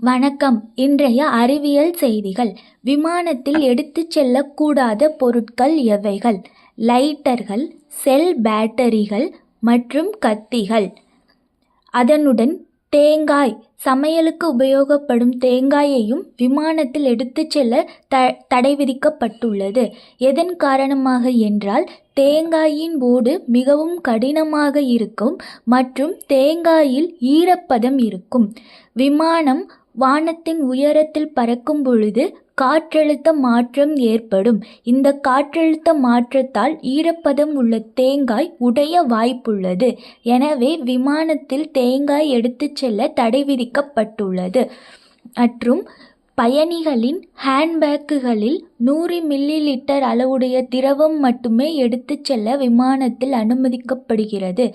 வணக்கம். இன்றைய அறிவியல் செய்திகள். விமானத்தில் எடுத்துச் செல்லக்கூடாத பொருட்கள் எவைகள்? லைட்டர்கள், செல் பேட்டரிகள் மற்றும் கத்திகள். அதனுடன் தேங்காய், சமையலுக்கு உபயோகப்படும் தேங்காயையும் விமானத்தில் எடுத்துச் செல்ல தடை விதிக்கப்பட்டுள்ளது. எதன் காரணமாக என்றால், தேங்காயின் ஓடு மிகவும் கடினமாக இருக்கும் மற்றும் தேங்காயில் ஈரப்பதம் இருக்கும். விமானம் வானத்தின் உயரத்தில் பறக்கும் பொழுது காற்றழுத்த மாற்றம் ஏற்படும். இந்த காற்றழுத்த மாற்றத்தால் ஈரப்பதம் உள்ள தேங்காய் உடைய வாய்ப்புள்ளது. எனவே விமானத்தில் தேங்காய் எடுத்துச் செல்ல தடை விதிக்கப்பட்டுள்ளது. மற்றும் பயணிகளின் ஹேண்ட்பேக்குகளில் 100 மில்லிலிட்டர் அளவுடைய திரவம் மட்டுமே எடுத்துச் செல்ல விமானத்தில் அனுமதிக்கப்படுகிறது.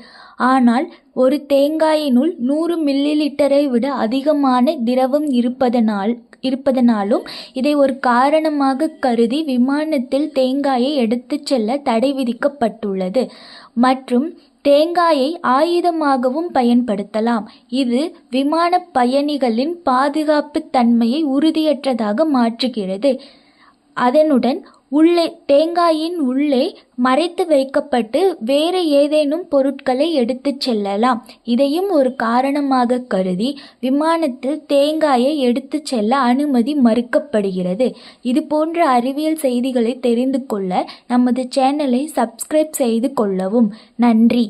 ஆனால் ஒரு தேங்காயினுள் 100 மில்லிலிட்டரை விட அதிகமான திரவம் இருப்பதனாலும் இதை ஒரு காரணமாக கருதி விமானத்தில் தேங்காயை எடுத்துச் செல்ல தடை விதிக்கப்பட்டுள்ளது. மற்றும் தேங்காயை ஆயுதமாகவும் பயன்படுத்தலாம். இது விமான பயணிகளின் பாதுகாப்பு தன்மையை உறுதியற்றதாக மாற்றுகிறது. அதனுடன் தேங்காயின் உள்ளே மறைத்து வைக்கப்பட்டு வேறு ஏதேனும் பொருட்களை எடுத்துச் செல்லலாம். இதையும் ஒரு காரணமாக கருதி விமானத்தில் தேங்காயை எடுத்துச் செல்ல அனுமதி மறுக்கப்படுகிறது. இது போன்ற அறிவியல் செய்திகளை தெரிந்து கொள்ள நமது சேனலை சப்ஸ்கிரைப் செய்து கொள்ளவும். நன்றி.